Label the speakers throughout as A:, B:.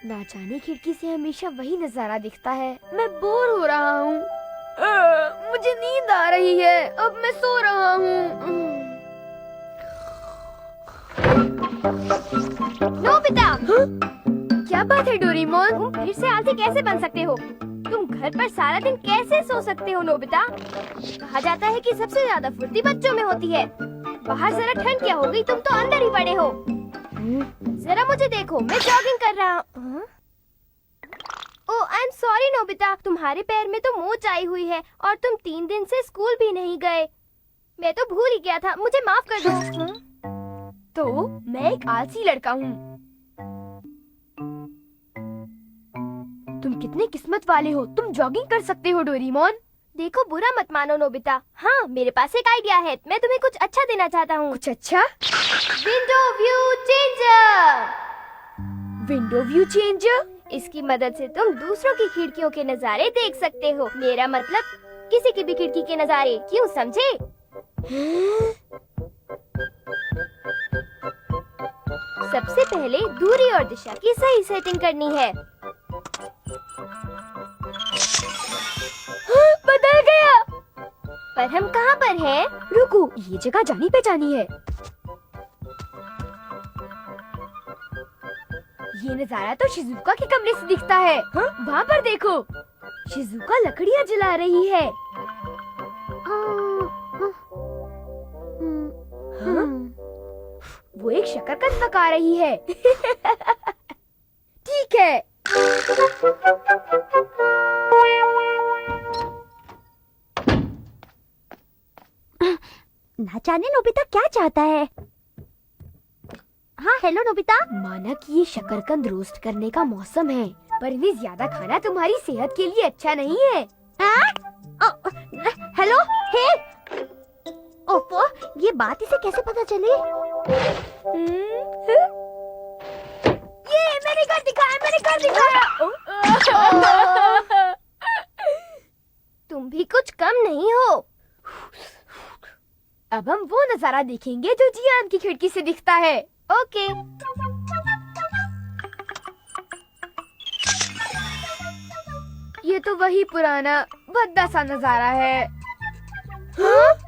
A: ना जाने खिड़की से हमेशा वही नजारा दिखता है। मैं बोर हो रहा हूँ। मुझे नींद आ रही है। अब मैं सो रहा हूँ। नोबिता! क्या बात है डोरेमोन? तुम फिर से आलसी कैसे बन सकते हो? तुम घर पर सारा दिन कैसे सो सकते हो नोबिता? कहा जाता है कि सबसे ज्यादा फुर्ती बच्चों में होती है। बाहर जरा ठंड क्या हो गई, तुम तो अंदर ही पड़े हो। जरा मुझे देखो, मैं जॉगिंग कर रहा हूँ। ओह, आई एम सॉरी नोबिता, तुम्हारे पैर में तो मोच आई हुई है और तुम 3 दिन से स्कूल भी नहीं गए। मैं तो भूल ही गया था, मुझे माफ कर दो। तो मैं एक आलसी लड़का हूँ। तुम कितने किस्मत वाले हो, तुम जॉगिंग कर सकते हो डोरेमोन। देखो, बुरा मत मानो नोबिता। हाँ, मेरे पास एक आइडिया है। मैं तुम्हें कुछ अच्छा देना चाहता हूँ। कुछ अच्छा? Window view changer. Window view changer? इसकी मदद से तुम दूसरों की खिड़कियों के नजारे देख सकते हो। मेरा मतलब किसी की भी खिड़की के नजारे। क्यों, समझे? सबसे पहले दूरी और दिशा की सही सेटिंग करनी है। बदल गया। पर हम कहाँ पर हैं? रुको, ये जगह जानी पहचानी है। ये नजारा तो शिजुका के कमरे से दिखता है। वहाँ पर देखो, शिजुका लकड़ियाँ जला रही है। वो एक शकरकंद पका रही है। ठीक है।
B: ना जाने नोबिता क्या चाहता है। हाँ, हेलो नोबिता।
A: माना कि ये शकरकंद रोस्ट करने का मौसम है, पर इन्हें ज्यादा खाना तुम्हारी सेहत के लिए अच्छा नहीं है।
B: हेलो, हे। ओफो, ये बात इसे कैसे पता चली?
A: ये मैंने कर दिखाया, मैंने कर दिखाया। तुम भी कुछ कम नहीं हो। अब हम वो नजारा देखेंगे जो जियान की खिड़की से दिखता है। ओके। ये तो वही पुराना भद्दा सा नजारा है। हाँ?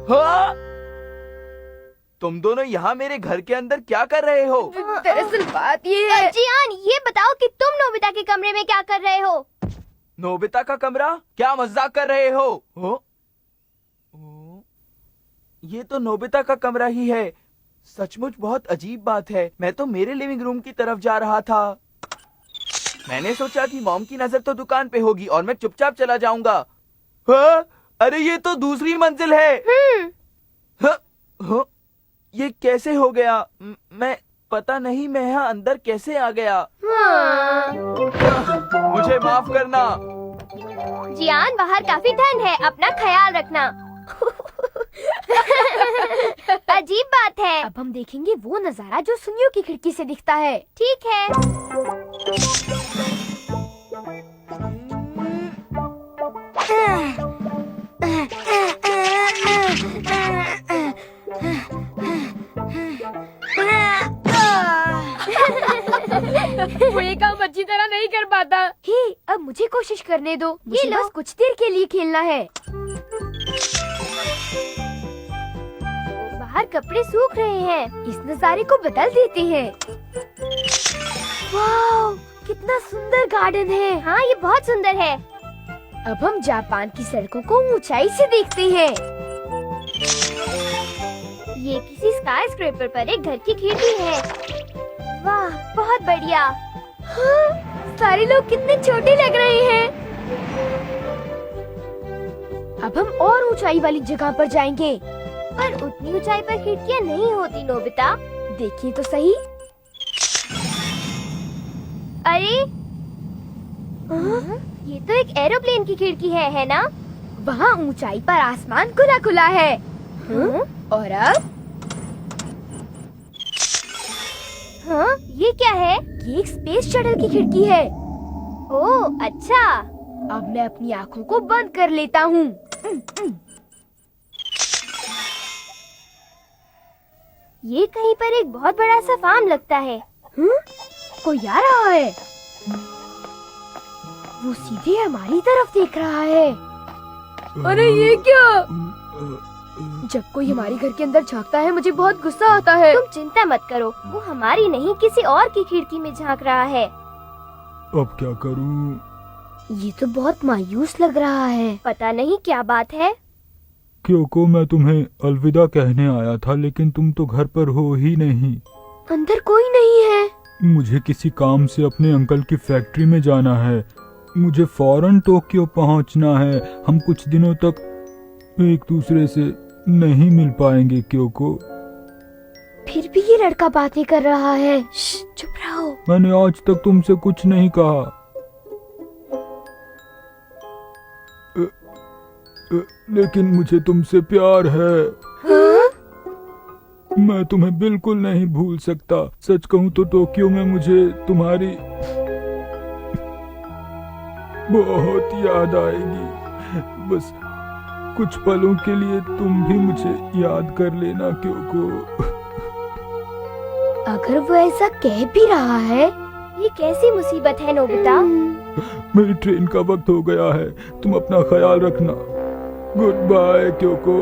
C: हाँ? तुम दोनों यहाँ मेरे घर के अंदर क्या कर रहे हो?
A: दरअसल बात ये है।
B: जियान, ये बताओ कि तुम नोबिता के कमरे में क्या कर रहे हो?
C: नोबिता का कमरा? क्या मजाक कर रहे हो? ये तो नोबिता का कमरा ही है। सचमुच बहुत अजीब बात है। मैं तो मेरे लिविंग रूम की तरफ जा रहा था। मैंने सोचा कि मॉम की नजर तो दुकान पे होगी और मैं चुपचाप चला जाऊंगा। हाँ? अरे ये तो दूसरी मंजिल है। हाँ? हाँ? ये कैसे हो गया? मैं पता नहीं मैं यहाँ अंदर कैसे आ गया। मुझे माफ करना।
B: जियान, बाहर काफी ठंड है, अपना ख्याल रखना। अजीब बात है।
A: अब हम देखेंगे वो नजारा जो सुनियो की खिड़की से दिखता है।
B: ठीक है।
A: वो ये काम अच्छी तरह नहीं कर पाता। हे, अब मुझे कोशिश करने दो। मुझे बस कुछ देर के लिए खेलना है। बाहर कपड़े सूख रहे हैं, इस नजारे को बदल देते हैं। वाह, कितना सुंदर गार्डन है।
B: हाँ, ये बहुत सुंदर है।
A: अब हम जापान की सड़कों को ऊंचाई से देखते हैं।
B: ये किसी स्काई स्क्रैपर पर एक घर की खिड़की है। वाह, बहुत बढ़िया।
A: हाँ, सारे लोग कितने छोटे लग रहे हैं। अब हम और ऊंचाई वाली जगह पर जाएंगे।
B: पर उतनी ऊंचाई पर खिड़कियाँ नहीं होती नोबिता।
A: देखिए तो सही।
B: अरे, ये तो एक एरोप्लेन की खिड़की है ना?
A: वहाँ ऊंचाई पर आसमान खुला खुला है। और अब?
B: हाँ, ये क्या है?
A: ये एक स्पेस शटल की खिड़की है।
B: ओह, अच्छा।
A: अब मैं अपनी आँखों को बंद कर लेता हूँ।
B: ये कहीं पर एक बहुत बड़ा सा फार्म लगता है।
A: कोई आ रहा है। वो सीधे हमारी तरफ देख रहा है। अरे ये क्या? जब कोई हमारे घर के अंदर झांकता है मुझे बहुत गुस्सा आता है।
B: तुम चिंता मत करो, वो हमारी नहीं किसी और की खिड़की में झांक रहा है।
D: अब क्या करूं?
A: ये तो बहुत मायूस लग रहा है।
B: पता नहीं क्या बात है।
D: क्योंकि मैं तुम्हें अलविदा कहने आया था, लेकिन तुम तो घर पर हो ही नहीं।
A: अंदर कोई नहीं है।
D: मुझे किसी काम से अपने अंकल की फैक्ट्री में जाना है। मुझे फौरन टोक्यो पहुंचना है। हम कुछ दिनों तक एक दूसरे से नहीं मिल पाएंगे क्योंकि
A: फिर भी ये लड़का बातें कर रहा है। चुप रहो।
D: मैंने आज तक तुमसे कुछ नहीं कहा। लेकिन मुझे तुमसे प्यार है।
A: हाँ?
D: मैं तुम्हें बिल्कुल नहीं भूल सकता। सच कहूँ तो टोक्यो में मुझे तुम्हारी बहुत याद आएगी। बस कुछ पलों के लिए तुम भी मुझे याद कर लेना क्योंकि
A: अगर वो ऐसा कह भी रहा है।
B: ये कैसी मुसीबत है नोबिता?
D: मेरी ट्रेन का वक्त हो गया है। तुम अपना ख्याल रखना। गुड बाय क्योंकि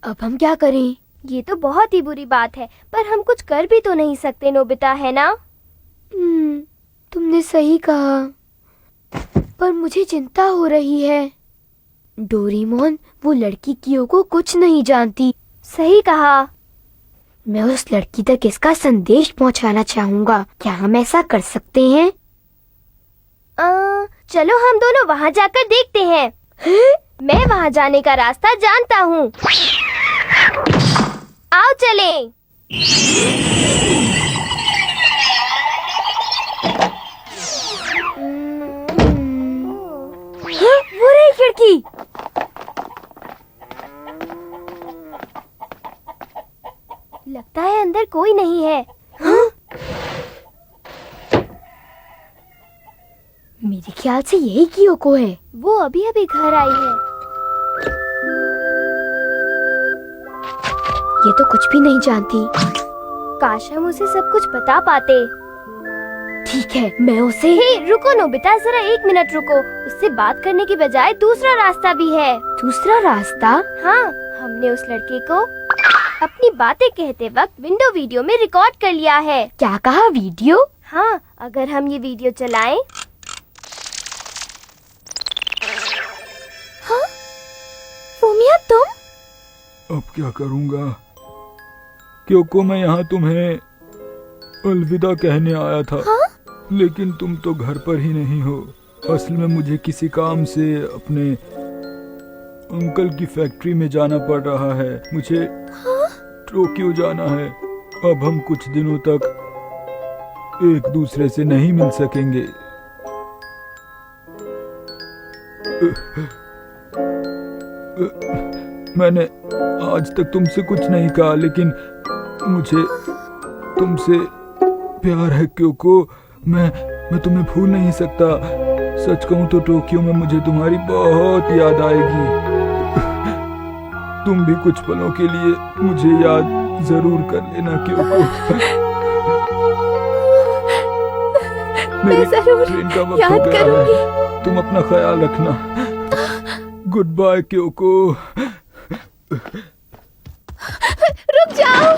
A: अब हम क्या करें?
B: ये तो बहुत ही बुरी बात है, पर हम कुछ कर भी तो नहीं सकते नोबिता, है ना?
A: तुमने सही कहा, पर मुझे चिंता हो रही है। डोरेमोन, वो लड़की क्योको कुछ नहीं जानती।
B: सही कहा।
A: मैं उस लड़की तक इसका संदेश पहुंचाना चाहूंगा। क्या हम ऐसा कर सकते हैं?
B: चलो हम दोनों वहाँ जाकर देखते हैं। मैं वहाँ जाने का रास्ता जानता हूँ। आओ चलें।
A: वो रही खिड़की।
B: लगता है अंदर कोई नहीं है।
A: मेरे ख्याल से यही क्योको है।
B: वो अभी अभी घर आई है।
A: ये तो कुछ भी नहीं जानती।
B: काश हम उसे सब कुछ बता पाते।
A: ठीक है, मैं उसे।
B: हे रुको नोबिता, जरा 1 मिनट रुको। उससे बात करने की बजाय दूसरा रास्ता भी है।
A: दूसरा रास्ता?
B: हाँ, हमने उस लड़के को अपनी बातें कहते वक्त विंडो वीडियो में रिकॉर्ड कर लिया है।
A: क्या कहा? वीडियो?
B: हाँ, अगर हम ये वीडियो चलाएं।
A: हाँ? फूमिया, तुम?
D: अब क्या करूंगा? क्योंकि मैं यहाँ तुम्हें अलविदा कहने आया था।
A: हाँ?
D: लेकिन तुम तो घर पर ही नहीं हो। असल में मुझे किसी काम से अपने अंकल की फैक्ट्री में जाना पड़ रहा है। मुझे टोक्यो जाना है। अब हम कुछ दिनों तक एक दूसरे से नहीं मिल सकेंगे। मैंने आज तक तुमसे कुछ नहीं कहा, लेकिन मुझे तुमसे प्यार है क्योंकि मैं तुम्हें भूल नहीं सकता। सच कहूँ तो टोक्यो में मुझे तुम्हारी बहुत याद आएगी। तुम भी कुछ पलों के लिए मुझे याद जरूर कर लेना क्योंकि
A: मैं जरूर
D: ट्रेन का वक्त हो
A: याद
D: गया
A: करूंगी।
D: है। तुम अपना ख्याल रखना। गुड बाय क्योंकि
A: रुक जाओ।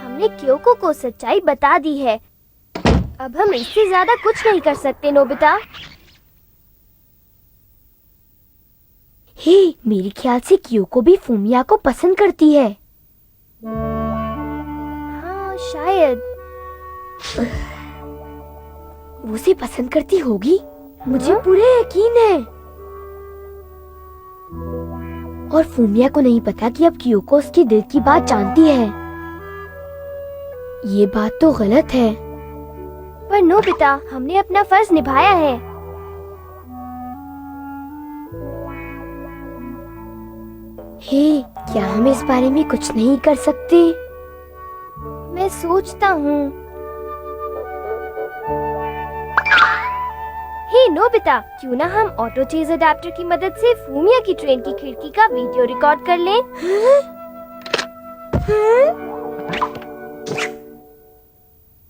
B: हमने क्योको को सच्चाई बता दी है। अब हम इससे ज्यादा कुछ नहीं कर सकते नोबिता।
A: हे, मेरे ख्याल से क्योको भी फूमिया को पसंद करती है।
B: हाँ शायद।
A: वो उसे पसंद करती होगी। मुझे पूरे यकीन है। और फूमिया को नहीं पता कि अब क्योको उसके दिल की बात जानती है। ये बात तो गलत है। पर नोबिता, हमने अपना फर्ज निभाया है। हे, क्या हम इस बारे में कुछ नहीं कर सकते? मैं सोचता हूँ। हे नोबिता, क्यों ना हम ऑटो चेज अडेप्टर की मदद से फूमिया की ट्रेन की खिड़की का वीडियो रिकॉर्ड कर लें?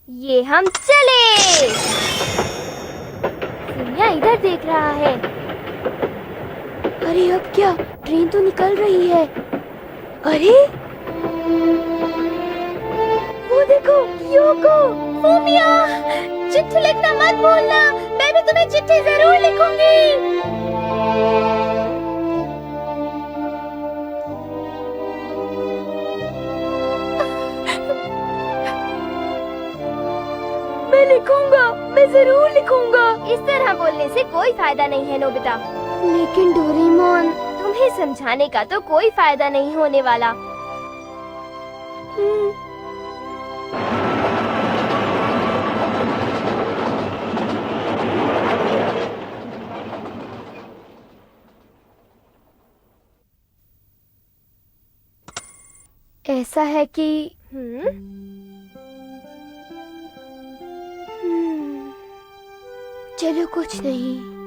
A: ये हम चले। फूमिया इधर देख रहा है। अरे अब क्या? ट्रेन तो निकल रही है। अरे वो देखो, क्योको। फूमिया, चिट्ठी लिखना मत भूलना। मैं भी तुम्हें चिट्ठी जरूर लिखूंगी। मैं लिखूंगा, मैं जरूर लिखूंगा।
B: इस तरह बोलने से कोई फायदा नहीं है नोबिता।
A: लेकिन डोरेमोन,
B: तुम्हें समझाने का तो कोई फायदा नहीं होने वाला।
A: ऐसा है कि चलो कुछ नहीं।